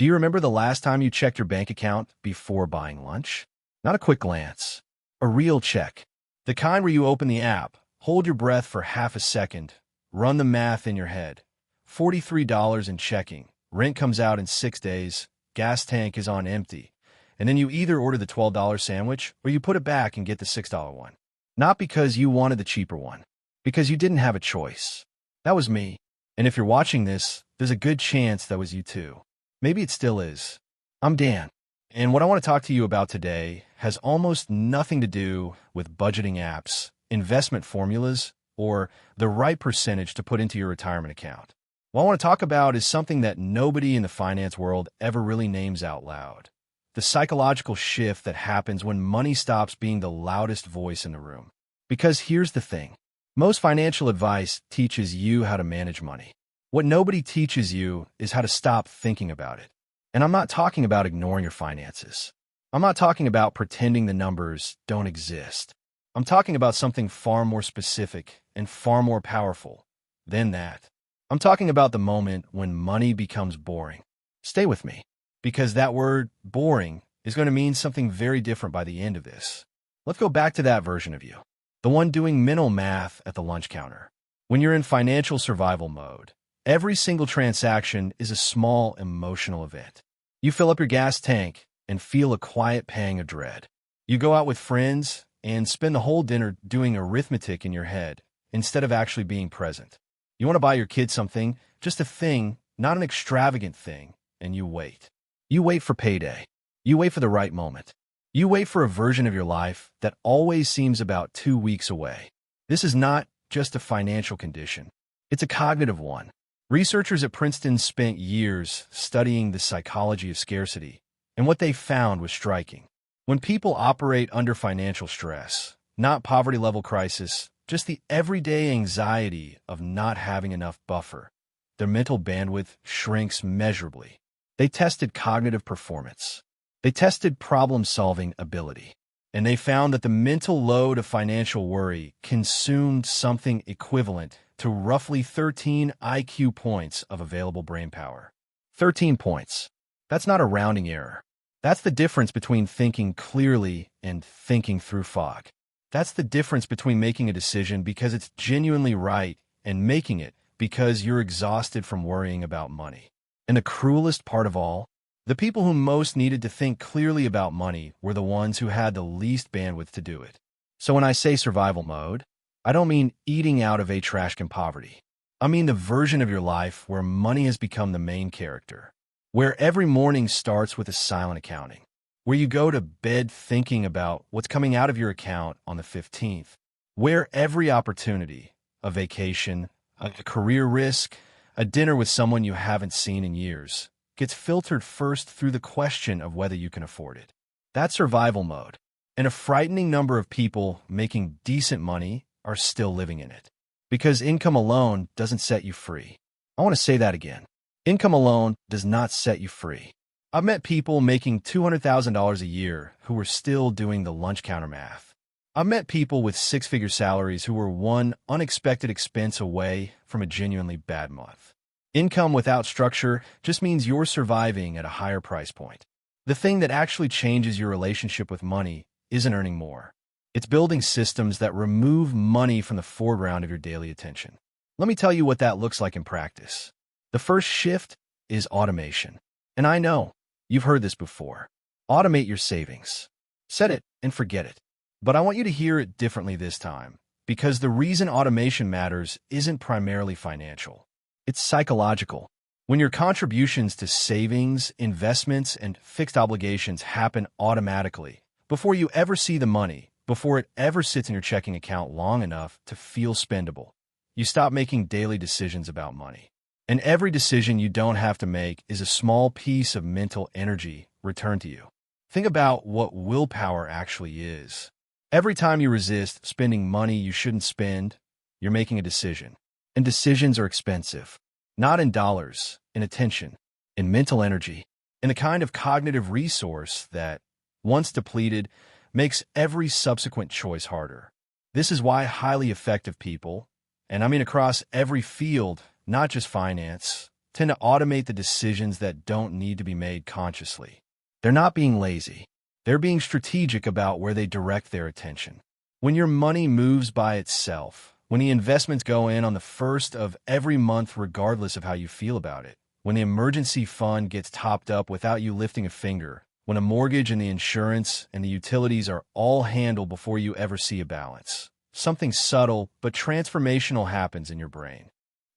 Do you remember the last time you checked your bank account before buying lunch? Not a quick glance. A real check. The kind where you open the app, hold your breath for half a second, run the math in your head. $43 in checking. Rent comes out in 6 days. Gas tank is on empty. And then you either order the $12 sandwich or you put it back and get the $6 one. Not because you wanted the cheaper one, because you didn't have a choice. That was me. And if you're watching this, there's a good chance that was you too. Maybe it still is. I'm Dan, and what I want to talk to you about today has almost nothing to do with budgeting apps, investment formulas, or the right percentage to put into your retirement account. What I want to talk about is something that nobody in the finance world ever really names out loud. The psychological shift that happens when money stops being the loudest voice in the room. Because here's the thing. Most financial advice teaches you how to manage money. What nobody teaches you is how to stop thinking about it. And I'm not talking about ignoring your finances. I'm not talking about pretending the numbers don't exist. I'm talking about something far more specific and far more powerful than that. I'm talking about the moment when money becomes boring. Stay with me, because that word, boring, is going to mean something very different by the end of this. Let's go back to that version of you, the one doing mental math at the lunch counter. When you're in financial survival mode, every single transaction is a small emotional event. You fill up your gas tank and feel a quiet pang of dread. You go out with friends and spend the whole dinner doing arithmetic in your head instead of actually being present. You want to buy your kid something, just a thing, not an extravagant thing, and you wait. You wait for payday. You wait for the right moment. You wait for a version of your life that always seems about 2 weeks away. This is not just a financial condition. It's a cognitive one. Researchers at Princeton spent years studying the psychology of scarcity, and what they found was striking. When people operate under financial stress, not poverty-level crisis, just the everyday anxiety of not having enough buffer, their mental bandwidth shrinks measurably. They tested cognitive performance. They tested problem-solving ability. And they found that the mental load of financial worry consumed something equivalent to roughly 13 IQ points of available brain power. 13 points. That's not a rounding error. That's the difference between thinking clearly and thinking through fog. That's the difference between making a decision because it's genuinely right and making it because you're exhausted from worrying about money. And the cruelest part of all, the people who most needed to think clearly about money were the ones who had the least bandwidth to do it. So when I say survival mode, I don't mean eating out of a trash can poverty. I mean the version of your life where money has become the main character, where every morning starts with a silent accounting, where you go to bed thinking about what's coming out of your account on the 15th, where every opportunity, a vacation, a career risk, a dinner with someone you haven't seen in years, gets filtered first through the question of whether you can afford it. That's survival mode, and a frightening number of people making decent money are still living in it. Because income alone doesn't set you free. I want to say that again. Income alone does not set you free. I've met people making $200,000 a year who were still doing the lunch counter math. I've met people with six-figure salaries who were one unexpected expense away from a genuinely bad month. Income without structure just means you're surviving at a higher price point. The thing that actually changes your relationship with money isn't earning more. It's building systems that remove money from the foreground of your daily attention. Let me tell you what that looks like in practice. The first shift is automation. And I know, you've heard this before. Automate your savings. Set it and forget it. But I want you to hear it differently this time, because the reason automation matters isn't primarily financial. It's psychological. When your contributions to savings, investments, and fixed obligations happen automatically, before you ever see the money, before it ever sits in your checking account long enough to feel spendable, you stop making daily decisions about money. And every decision you don't have to make is a small piece of mental energy returned to you. Think about what willpower actually is. Every time you resist spending money you shouldn't spend, you're making a decision. And decisions are expensive. Not in dollars, in attention, in mental energy, in the kind of cognitive resource that, once depleted, makes every subsequent choice harder. This is why highly effective people, and I mean across every field, not just finance, tend to automate the decisions that don't need to be made consciously. They're not being lazy. They're being strategic about where they direct their attention. When your money moves by itself, when the investments go in on the first of every month regardless of how you feel about it, when the emergency fund gets topped up without you lifting a finger, when a mortgage and the insurance and the utilities are all handled before you ever see a balance, something subtle but transformational happens in your brain.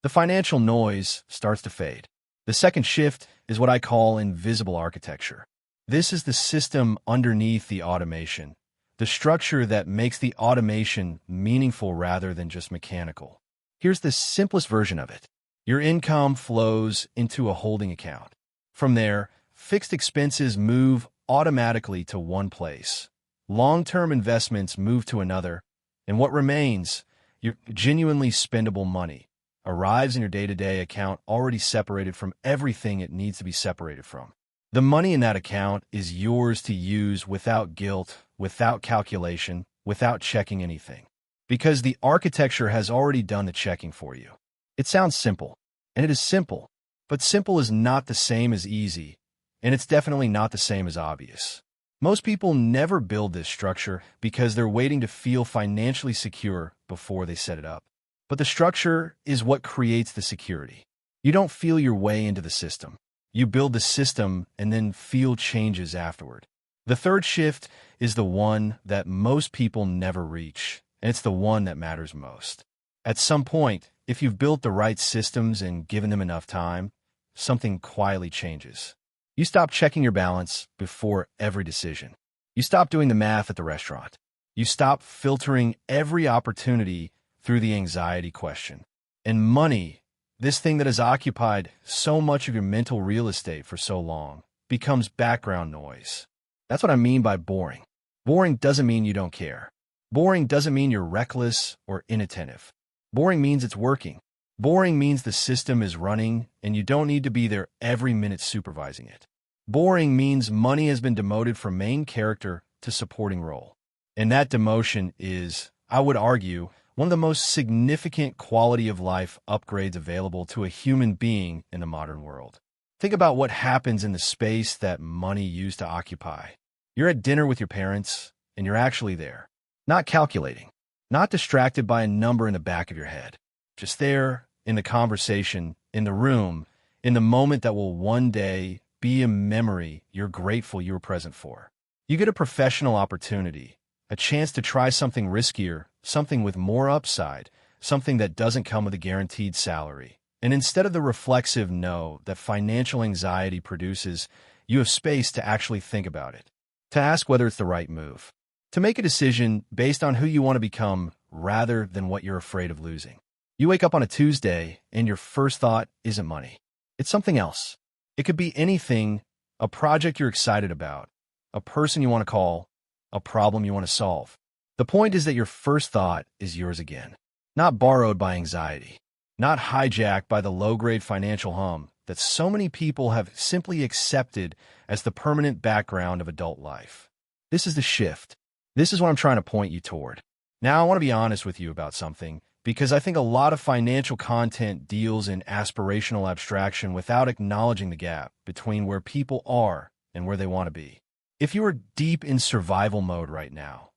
The financial noise starts to fade. The second shift is what I call invisible architecture. This is the system underneath the automation, the structure that makes the automation meaningful rather than just mechanical. Here's the simplest version of it. Your income flows into a holding account. From there, fixed expenses move automatically to one place. Long-term investments move to another, and what remains, your genuinely spendable money, arrives in your day-to-day account already separated from everything it needs to be separated from. The money in that account is yours to use without guilt, without calculation, without checking anything. Because the architecture has already done the checking for you. It sounds simple, and it is simple, but simple is not the same as easy, and it's definitely not the same as obvious. Most people never build this structure because they're waiting to feel financially secure before they set it up. But the structure is what creates the security. You don't feel your way into the system. You build the system and then feel changes afterward. The third shift is the one that most people never reach, and it's the one that matters most. At some point, if you've built the right systems and given them enough time, something quietly changes. You stop checking your balance before every decision. You stop doing the math at the restaurant. You stop filtering every opportunity through the anxiety question. And money, this thing that has occupied so much of your mental real estate for so long, becomes background noise. That's what I mean by boring. Boring doesn't mean you don't care. Boring doesn't mean you're reckless or inattentive. Boring means it's working. Boring means the system is running and you don't need to be there every minute supervising it. Boring means money has been demoted from main character to supporting role. And that demotion is, I would argue, one of the most significant quality of life upgrades available to a human being in the modern world. Think about what happens in the space that money used to occupy. You're at dinner with your parents, and you're actually there. Not calculating. Not distracted by a number in the back of your head. Just there, in the conversation, in the room, in the moment that will one day be a memory you're grateful you were present for. You get a professional opportunity, a chance to try something riskier, something with more upside, something that doesn't come with a guaranteed salary. And instead of the reflexive no that financial anxiety produces, you have space to actually think about it, to ask whether it's the right move, to make a decision based on who you want to become rather than what you're afraid of losing. You wake up on a Tuesday and your first thought isn't money. It's something else. It could be anything, a project you're excited about, a person you want to call, a problem you want to solve. The point is that your first thought is yours again, not borrowed by anxiety, not hijacked by the low-grade financial hum that so many people have simply accepted as the permanent background of adult life. This is the shift. This is what I'm trying to point you toward. Now, I want to be honest with you about something, because I think a lot of financial content deals in aspirational abstraction without acknowledging the gap between where people are and where they want to be. If you are deep in survival mode right now,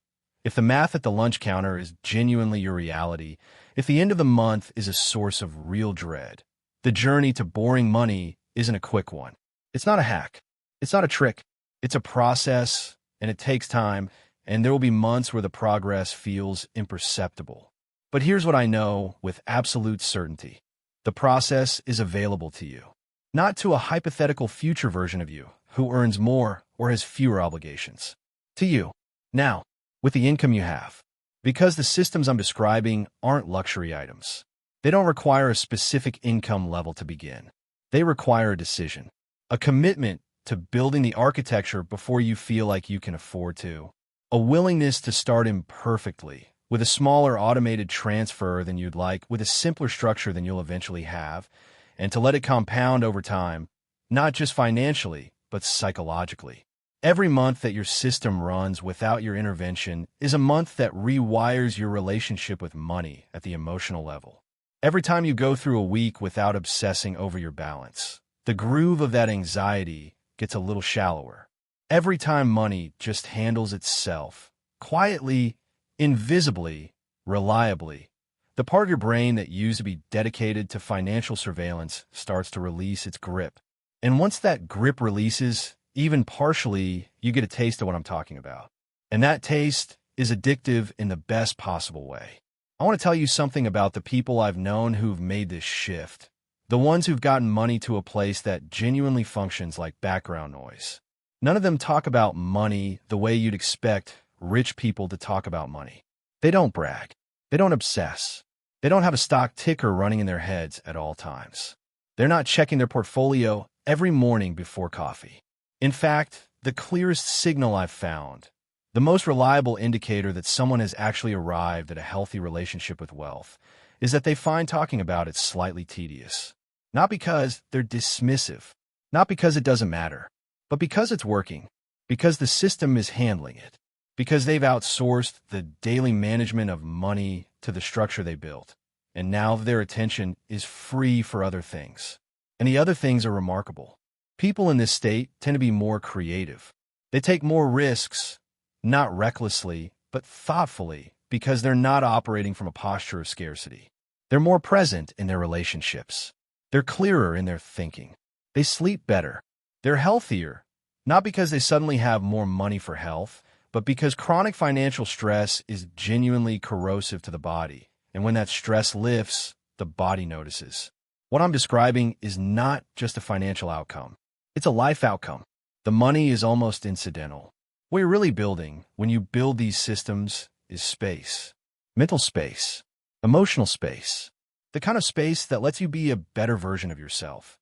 if the math at the lunch counter is genuinely your reality, if the end of the month is a source of real dread, the journey to boring money isn't a quick one. It's not a hack. It's not a trick. It's a process, and it takes time, and there will be months where the progress feels imperceptible. But here's what I know with absolute certainty. The process is available to you, not to a hypothetical future version of you who earns more or has fewer obligations. To you, now, with the income you have. Because the systems I'm describing aren't luxury items. They don't require a specific income level to begin. They require a decision, a commitment to building the architecture before you feel like you can afford to, a willingness to start imperfectly, with a smaller automated transfer than you'd like, with a simpler structure than you'll eventually have, and to let it compound over time, not just financially, but psychologically. Every month that your system runs without your intervention is a month that rewires your relationship with money at the emotional level. Every time you go through a week without obsessing over your balance, the groove of that anxiety gets a little shallower. Every time money just handles itself, quietly, invisibly, reliably, the part of your brain that used to be dedicated to financial surveillance starts to release its grip. And once that grip releases, even partially, you get a taste of what I'm talking about. And that taste is addictive in the best possible way. I want to tell you something about the people I've known who've made this shift. The ones who've gotten money to a place that genuinely functions like background noise. None of them talk about money the way you'd expect rich people to talk about money. They don't brag. They don't obsess. They don't have a stock ticker running in their heads at all times. They're not checking their portfolio every morning before coffee. In fact, the clearest signal I've found, the most reliable indicator that someone has actually arrived at a healthy relationship with wealth, is that they find talking about it slightly tedious. Not because they're dismissive, not because it doesn't matter, but because it's working, because the system is handling it, because they've outsourced the daily management of money to the structure they built, and now their attention is free for other things. And the other things are remarkable. People in this state tend to be more creative. They take more risks, not recklessly, but thoughtfully, because they're not operating from a posture of scarcity. They're more present in their relationships. They're clearer in their thinking. They sleep better. They're healthier, not because they suddenly have more money for health, but because chronic financial stress is genuinely corrosive to the body. And when that stress lifts, the body notices. What I'm describing is not just a financial outcome. It's a life outcome. The money is almost incidental. What you're really building when you build these systems is space. Mental space. Emotional space. The kind of space that lets you be a better version of yourself.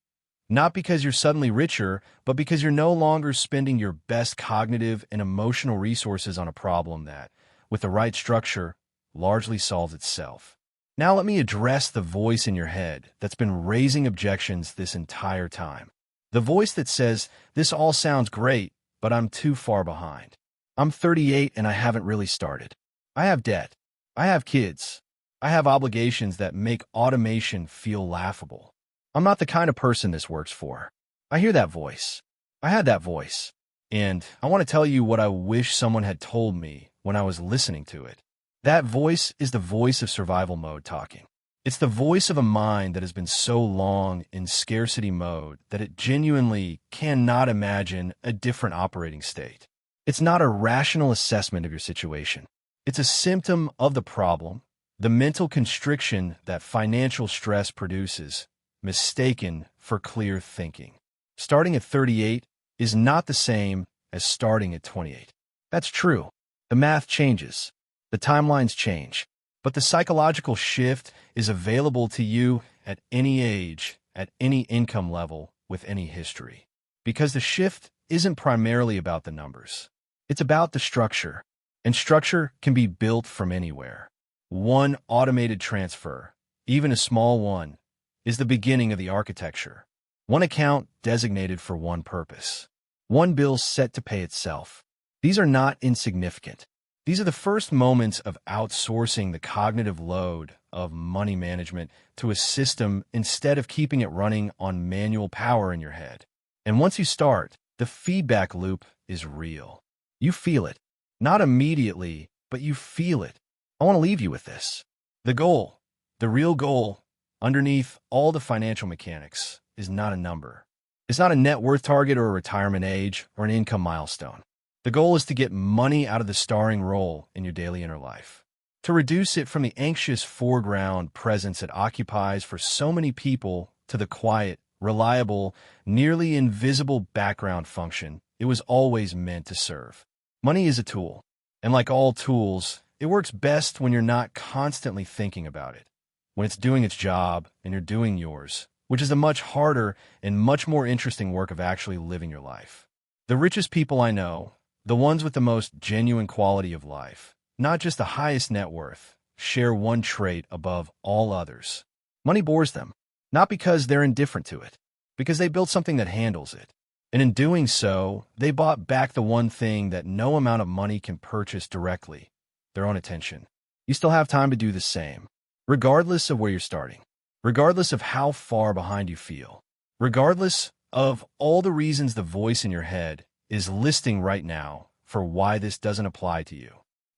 Not because you're suddenly richer, but because you're no longer spending your best cognitive and emotional resources on a problem that, with the right structure, largely solves itself. Now let me address the voice in your head that's been raising objections this entire time. The voice that says, this all sounds great, but I'm too far behind. I'm 38 and I haven't really started. I have debt. I have kids. I have obligations that make automation feel laughable. I'm not the kind of person this works for. I hear that voice. I had that voice. And I want to tell you what I wish someone had told me when I was listening to it. That voice is the voice of survival mode talking. It's the voice of a mind that has been so long in scarcity mode that it genuinely cannot imagine a different operating state. It's not a rational assessment of your situation. It's a symptom of the problem, the mental constriction that financial stress produces, mistaken for clear thinking. Starting at 38 is not the same as starting at 28. That's true. The math changes. The timelines change. But the psychological shift is available to you at any age, at any income level, with any history. Because the shift isn't primarily about the numbers. It's about the structure. And structure can be built from anywhere. One automated transfer, even a small one, is the beginning of the architecture. One account designated for one purpose. One bill set to pay itself. These are not insignificant. These are the first moments of outsourcing the cognitive load of money management to a system instead of keeping it running on manual power in your head. And once you start, the feedback loop is real. You feel it. Not immediately, but you feel it. I want to leave you with this. The goal, the real goal, underneath all the financial mechanics, is not a number. It's not a net worth target or a retirement age or an income milestone. The goal is to get money out of the starring role in your daily inner life, to reduce it from the anxious foreground presence it occupies for so many people to the quiet, reliable, nearly invisible background function it was always meant to serve. Money is a tool, and like all tools, it works best when you're not constantly thinking about it, when it's doing its job and you're doing yours, which is the much harder and much more interesting work of actually living your life. The richest people I know, the ones with the most genuine quality of life, not just the highest net worth, share one trait above all others. Money bores them, not because they're indifferent to it, because they built something that handles it. And in doing so, they bought back the one thing that no amount of money can purchase directly, their own attention. You still have time to do the same, regardless of where you're starting. regardless of how far behind you feel, regardless of all the reasons the voice in your head is listing right now for why this doesn't apply to you.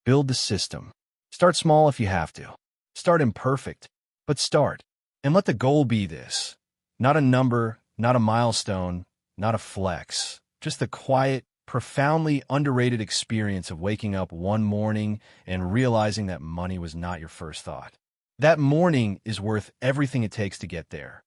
Build the system. Start small if you have to. Start imperfect, but start. And let the goal be this. Not a number, not a milestone, not a flex. Just the quiet, profoundly underrated experience of waking up one morning and realizing that money was not your first thought. That morning is worth everything it takes to get there.